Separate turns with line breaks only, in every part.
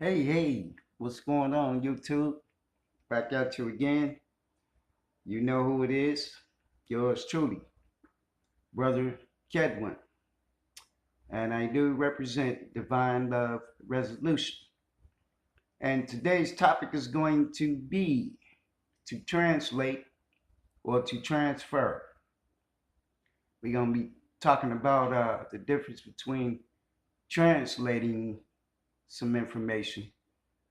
Hey, what's going on, YouTube? Back at you again. You know who it is. Yours truly, Brother Kedwin. And I do represent Divine Love Resolution. And today's topic is going to be to translate or to transfer. We're going to be talking about the difference between translating some information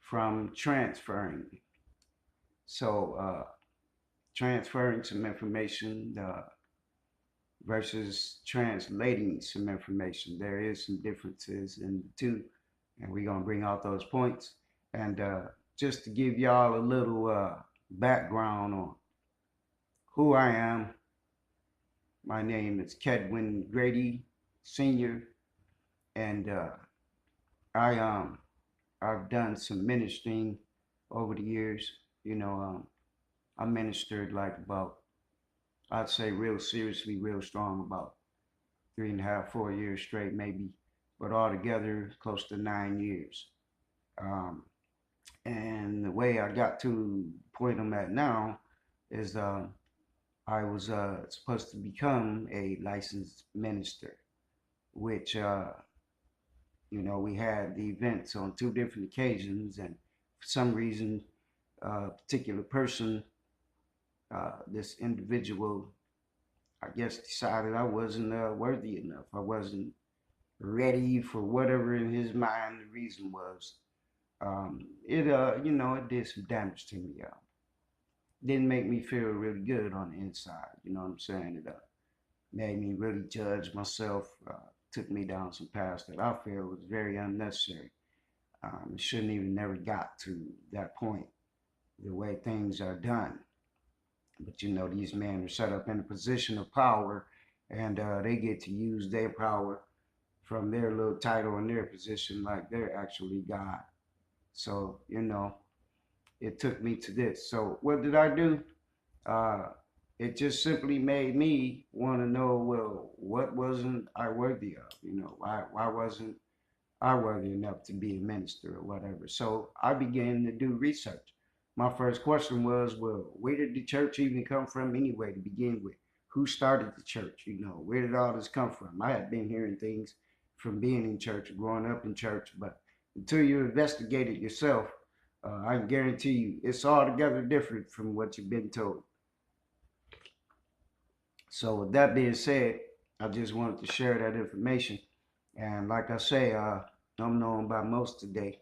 from transferring. So, transferring some information versus translating some information. There is some differences in the two, and we're gonna bring out those points. And just to give y'all a little background on who I am, my name is Kedwin Grady Senior, and I I've done some ministering over the years. I ministered like about I'd say real seriously, real strong about 3.5, 4 years straight, maybe, but altogether close to 9 years. Um, and the way I got to the point I'm at now is I was supposed to become a licensed minister, which, we had the events on two different occasions, and for some reason, a particular person, this individual, I guess, decided I wasn't worthy enough. I wasn't ready for whatever in his mind the reason was. It did some damage to me. Didn't make me feel really good on the inside. You know what I'm saying? It made me really judge myself. Took me down some paths that I feel was very unnecessary. It shouldn't even never got to that point. The way things are done. But these men are set up in a position of power, and they get to use their power from their little title and their position like they're actually God. So, it took me to this. So, what did I do? Uh, it just simply made me want to know, well, what wasn't I worthy of? Why wasn't I worthy enough to be a minister or whatever? So, I began to do research. My first question was, well, where did the church even come from anyway to begin with? Who started the church? Where did all this come from? I had been hearing things from being in church, growing up in church, but until you investigate it yourself, I can guarantee you it's altogether different from what you've been told. So, with that being said, I just wanted to share that information. And like I say, I'm known by most today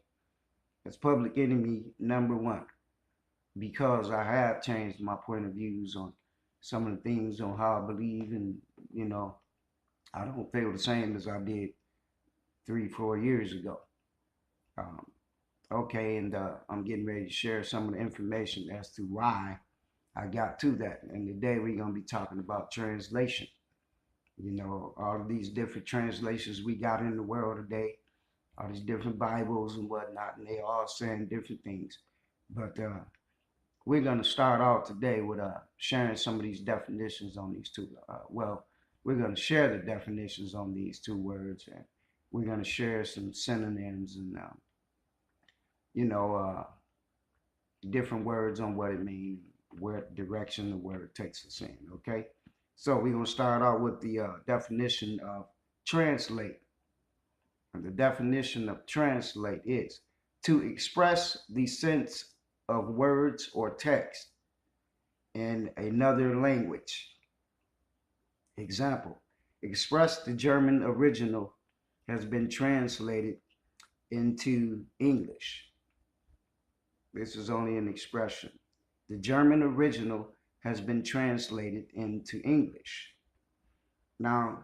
as public enemy number one because I have changed my point of views on some of the things on how I believe, and you know, I don't feel the same as I did 3, 4 years ago. Um, okay, and I'm getting ready to share some of the information as to why I got to that. And today we're gonna be talking about translation. All of these different translations we got in the world today, all these different Bibles and whatnot, and they all saying different things. But we're going to start off today with sharing some of these definitions on these two. We're going to share the definitions on these two words, and we're going to share some synonyms and, you know, uh, different words on what it means, what direction the word takes us in. Okay, so we're going to start out with the definition of translate. And the definition of translate is to express the sense of words or text in another language. Example, express the German original has been translated into English. This is only an expression. The German original has been translated into English. Now,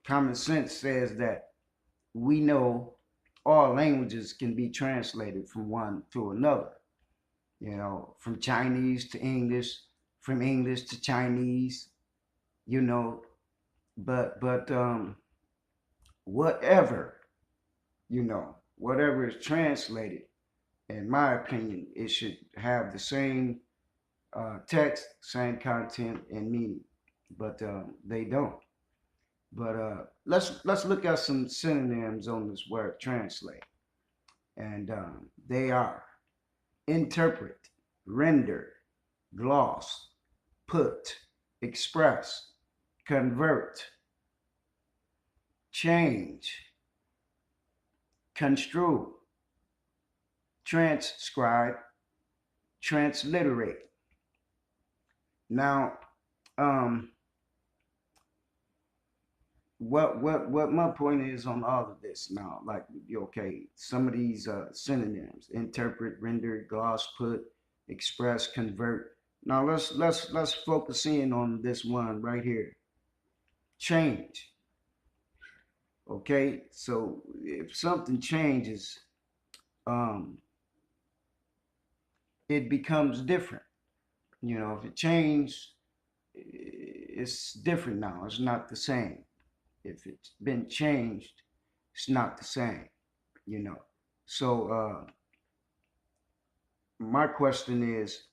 common sense says that we know all languages can be translated from one to another. From Chinese to English, from English to Chinese, you know, but whatever, whatever is translated, in my opinion, it should have the same text, same content and meaning, but they don't. But let's look at some synonyms on this word translate. And they are interpret, render, gloss, put, express, convert, change, construe, transcribe, transliterate. Now, um, what my point is on all of this now, like, okay, some of these synonyms: interpret, render, gloss, put, express, convert. Now let's focus in on this one right here: change. Okay, so if something changes, um it becomes different. You know, if it changed, it's different now. It's not the same. If it's been changed, it's not the same. You know. So my question is,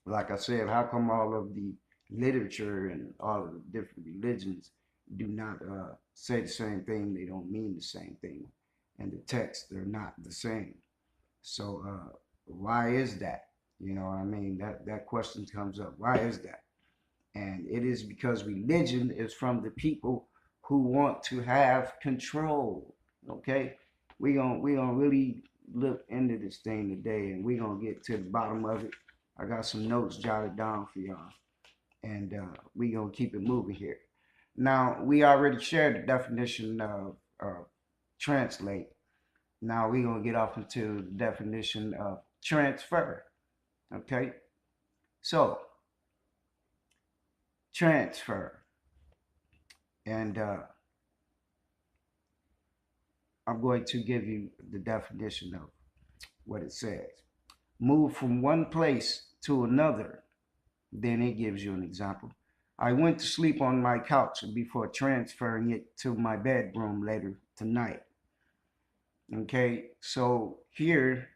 like I said, how come all of the literature and all of the different religions do not say the same thing? They don't mean the same thing, and the texts they're not the same. So why is that? You know, what I mean, that question comes up. Why is that? And it is because religion is from the people who want to have control. Okay, we gonna really look into this thing today, and we gonna get to the bottom of it. I got some notes jotted down for y'all, and we gonna keep it moving here. Now we already shared the definition of translate. Now we gonna get off into the definition of transfer. Okay, so transfer, and I'm going to give you the definition of what it says. Move from one place to another. Then it gives you an example. I went to sleep on my couch before transferring it to my bedroom later tonight. Okay, so here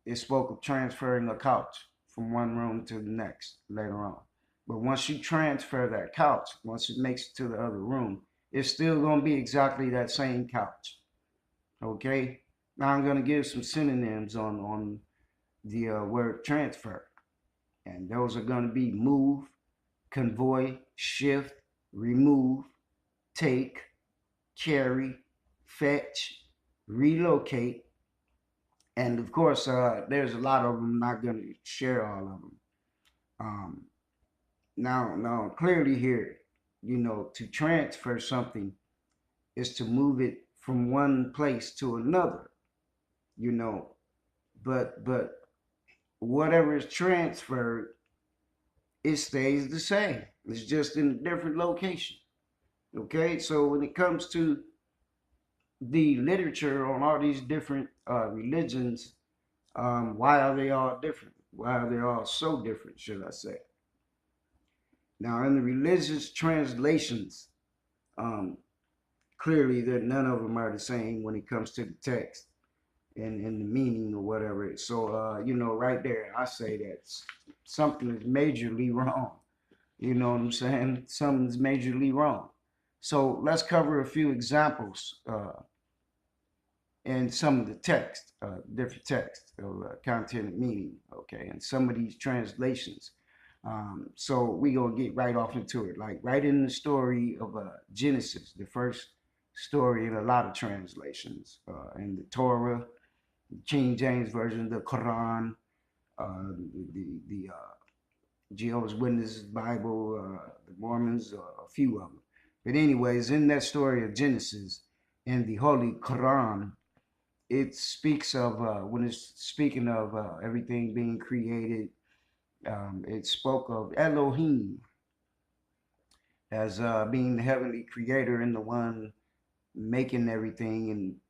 it spoke of transferring a couch from one room to the next later on. But once you transfer that couch, once it makes it to the other room, it's still going to be exactly that same couch. Okay, now I'm going to give some synonyms on the word transfer, and those are going to be move, convoy, shift, remove, take, carry, fetch, relocate, and of course, there's a lot of them. I'm not going to share all of them. Um, now, clearly here, you know, to transfer something is to move it from one place to another. You know, but whatever is transferred, it stays the same. It's just in a different location. Okay, so when it comes to the literature on all these different religions, why are they all different? Why are they all so different, should I say? Now, in the religious translations, um, clearly that none of them are the same when it comes to the text and the meaning or whatever. So, you know, right there, I say that something is majorly wrong. You know what I'm saying? Something's majorly wrong. So let's cover a few examples in some of the text, different text of content and meaning, okay, and some of these translations. So we gonna get right off into it, like right in the story of Genesis, the first story in a lot of translations, in the Torah, King James version, the Quran, the Jehovah's Witnesses Bible, the Mormons, a few of them. But anyways, in that story of Genesis, in the Holy Quran, it speaks of when it's speaking of everything being created. It spoke of Elohim as being the heavenly creator and the one making everything and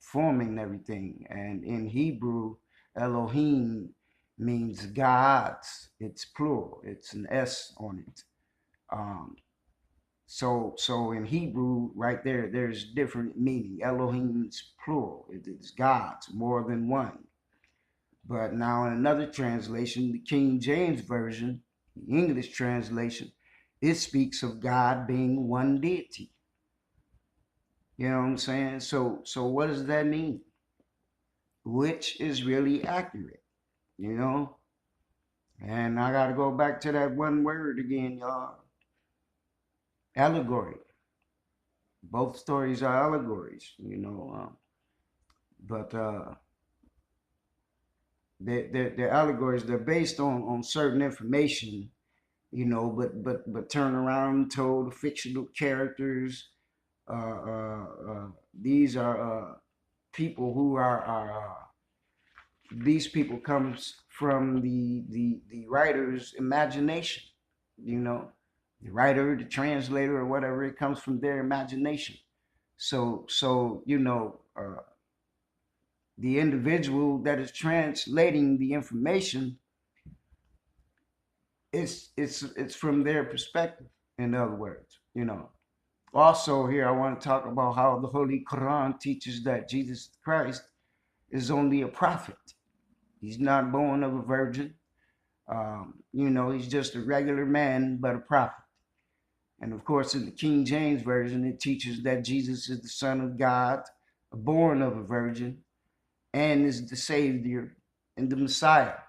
forming everything. And in Hebrew, Elohim means gods. It's plural. It's an S on it. Um, so in Hebrew, right there, there's different meaning. Elohim's plural. It's gods, more than one. But now in another translation, the King James Version, the English translation, it speaks of God being one deity. You know what I'm saying? So what does that mean? which is really accurate, you know? And I got to go back to that one word again, y'all. Allegory. Both stories are allegories, but they're allegories. They're based on certain information, but turn around told fictional characters. These are people who are these people comes from the writer's imagination, you know, the writer, the translator, or whatever. It comes from their imagination. So the individual that is translating the information, it's from their perspective. In other words, Also, here I want to talk about how the Holy Quran teaches that Jesus Christ is only a prophet. He's not born of a virgin. He's just a regular man, but a prophet. And of course, in the King James Version, it teaches that Jesus is the Son of God, born of a virgin, and is the Savior and the Messiah.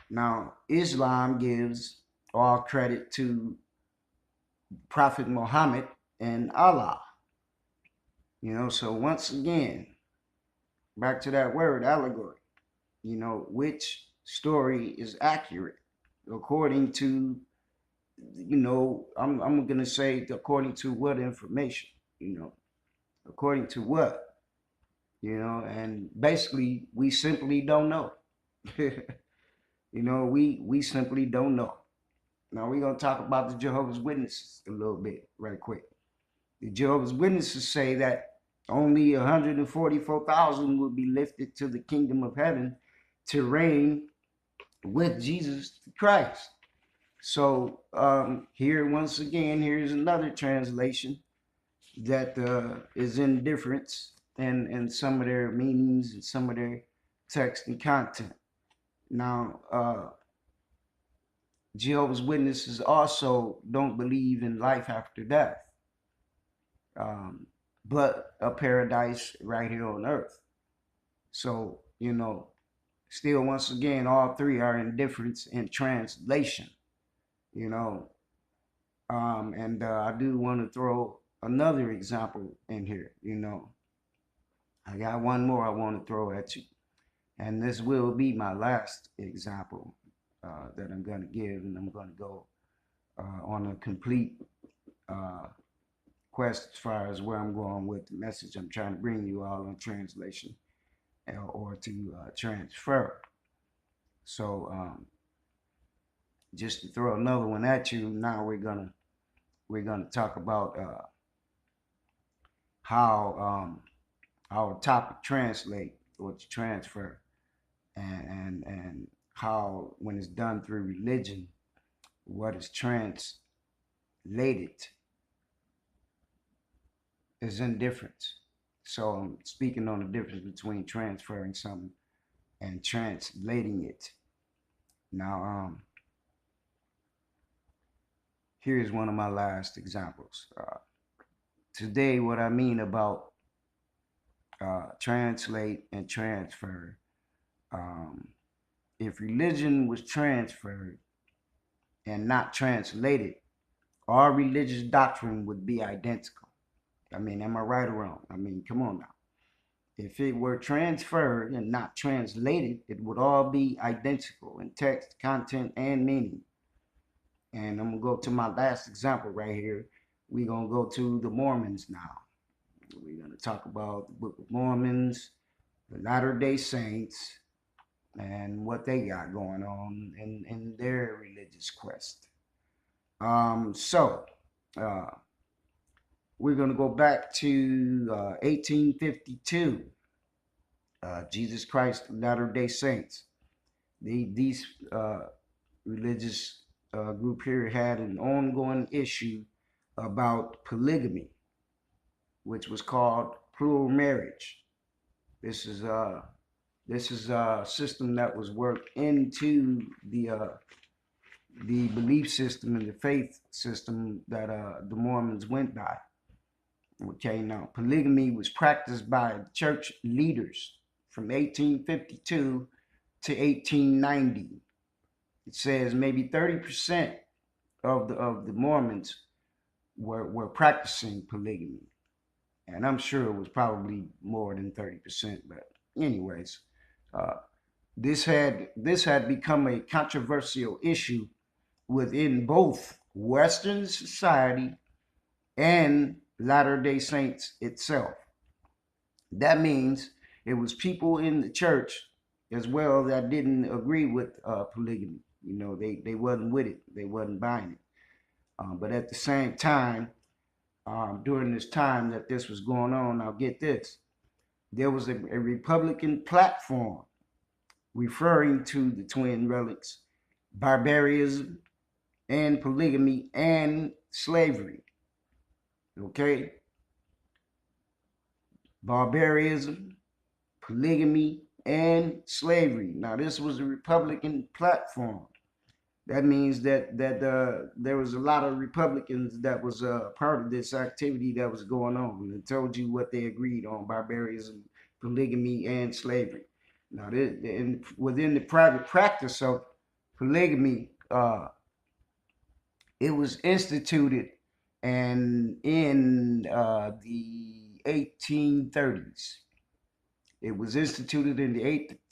Now, Islam gives all credit to Prophet Muhammad and Allah. So once again, back to that word, allegory. Which story is accurate according to, I'm going to say according to what information, according to what, and basically we simply don't know. We simply don't know. Now we're going to talk about the Jehovah's Witnesses a little bit right quick. The Jehovah's Witnesses say that only 144,000 will be lifted to the kingdom of heaven to reign with Jesus Christ. So here, once again, here's another translation that is in difference in some of their meanings and some of their text and content. Now, Jehovah's Witnesses also don't believe in life after death, but a paradise right here on earth. So, still, once again, all three are in difference in translation, and I do want to throw another example in here, I got one more I want to throw at you. And this will be my last example that I'm going to give, and I'm going to go on a complete quest as far as where I'm going with the message I'm trying to bring you all on translation or to transfer. So just to throw another one at you, now we're gonna talk about how our topic translate or to transfer, and how when it's done through religion, what is translated is indifference. So I'm speaking on the difference between transferring something and translating it. Now, here's one of my last examples. Today, what I mean about translate and transfer, if religion was transferred and not translated, our religious doctrine would be identical. I mean, am I right or wrong? I mean, come on now. If it were transferred and not translated, it would all be identical in text, content, and meaning. And I'm going to go to my last example right here. We're going to go to the Mormons now. We're going to talk about the Book of Mormons, the Latter-day Saints, and what they got going on in their religious quest. We're going to go back to 1852. Jesus Christ Latter-day Saints. These religious group here had an ongoing issue about polygamy, which was called plural marriage. This is a system that was worked into the belief system and the faith system that the Mormons went by. Okay, now polygamy was practiced by church leaders from 1852 to 1890. It says maybe 30% of the Mormons were practicing polygamy, and I'm sure it was probably more than 30%. But anyways, uh, this had become a controversial issue within both Western society and Latter-day Saints itself. That means it was people in the church as well that didn't agree with polygamy. They wasn't with it. They wasn't buying it. But at the same time, during this time that this was going on, now get this, there was a Republican platform referring to the twin relics, barbarism and polygamy and slavery. Okay? Barbarism, polygamy, and slavery. Now, this was a Republican platform. That means that there was a lot of Republicans that was part of this activity that was going on. It told you what they agreed on: barbarism, polygamy, and slavery. Now, within the private practice of polygamy, it was instituted and in the 1830s. It was instituted in the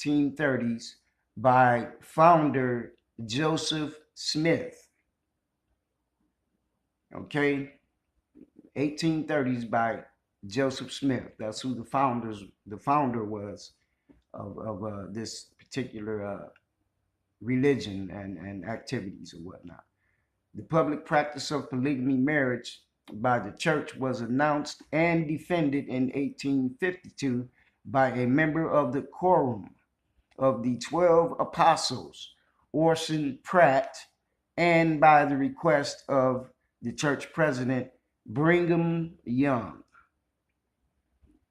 1830s by founder Joseph Smith. Okay, 1830s by Joseph Smith. That's who the founder was of this particular religion and activities and whatnot. The public practice of polygamy marriage by the church was announced and defended in 1852 by a member of the Quorum of the 12 Apostles, Orson Pratt, and by the request of the church president, Brigham Young.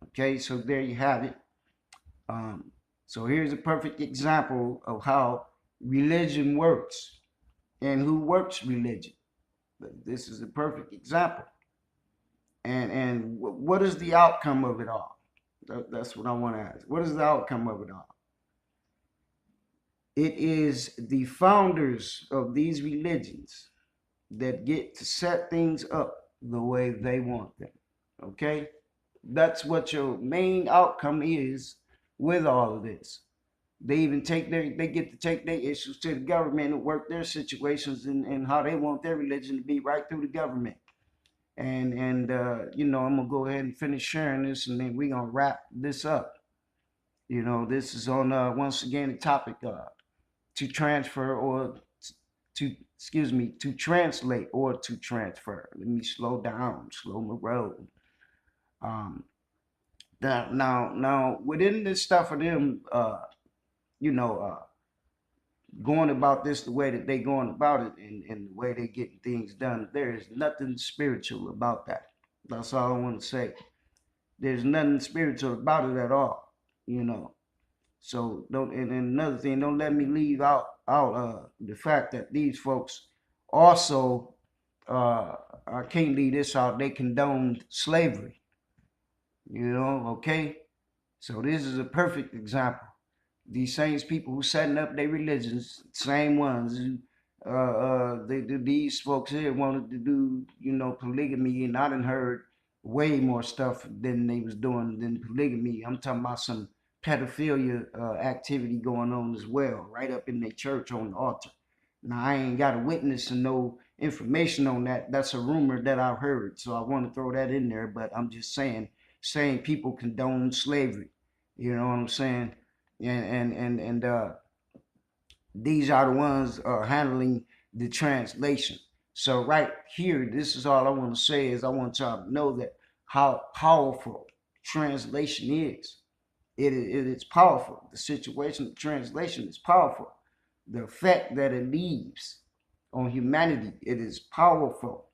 Okay, so there you have it. So here's a perfect example of how religion works and who works religion. This is a perfect example. And what is the outcome of it all? That's what I want to ask. What is the outcome of it all? It is the founders of these religions that get to set things up the way they want them. Okay? That's what your main outcome is with all of this. They get to take their issues to the government and work their situations and how they want their religion to be right through the government. And I'm gonna go ahead and finish sharing this, and then we're gonna wrap this up. This is on once again the topic to transfer or to translate or to transfer. Let me slow my road. Now within this stuff of them, going about this the way that they going about it and the way they getting things done, there is nothing spiritual about that. That's all I want to say. There's nothing spiritual about it at all. So don't. And another thing, don't let me leave out the fact that these folks also, I can't leave this out. They condoned slavery. Okay. So this is a perfect example. These same people who setting up their religions, same ones who, these folks here wanted to do, polygamy, and I done heard way more stuff than they was doing than polygamy. I'm talking about some pedophilia activity going on as well, right up in their church on the altar. Now I ain't got a witness and no information on that. That's a rumor that I've heard, so I want to throw that in there. But I'm just saying people condone slavery. You know what I'm saying? And these are the ones handling the translation. So right here, this is all I want to say is I want y'all to know that how powerful translation is. It is powerful. The situation of translation is powerful. The effect that it leaves on humanity, it is powerful.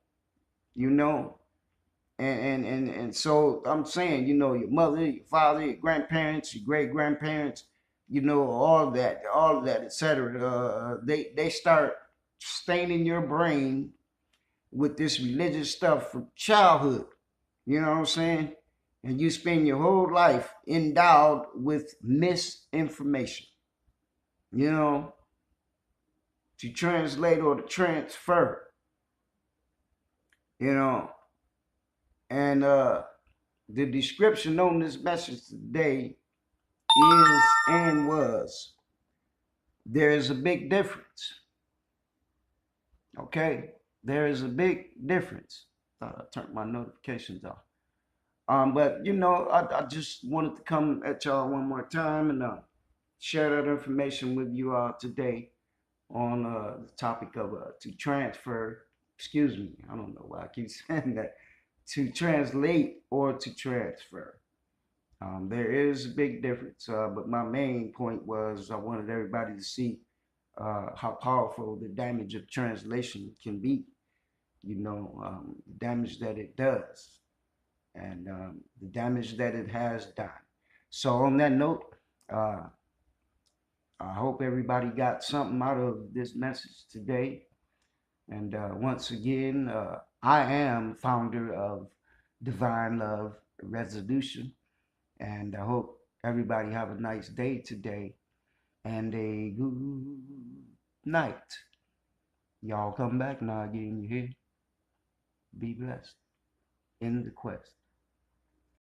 And so I'm saying, your mother, your father, your grandparents, your great grandparents, all of that, etc. They start staining your brain with this religious stuff from childhood. You know what I'm saying? And you spend your whole life endowed with misinformation, you know, to translate or to transfer, you know. And the description on this message today is and was there is a big difference. Okay? There is a big difference. Thought I turned my notifications off. But you know, I just wanted to come at y'all one more time and share that information with you all today on the topic of to transfer. Excuse me, I don't know why I keep saying that. To translate or to transfer. There is a big difference, but my main point was I wanted everybody to see how powerful the damage of translation can be. You know, the damage that it does, and the damage that it has done. So, on that note, uh, I hope everybody got something out of this message today. And once again, I am founder of Divine Love Resolution. And I hope everybody have a nice day today and a good night. Y'all come back now again, you hear? Be blessed in the quest.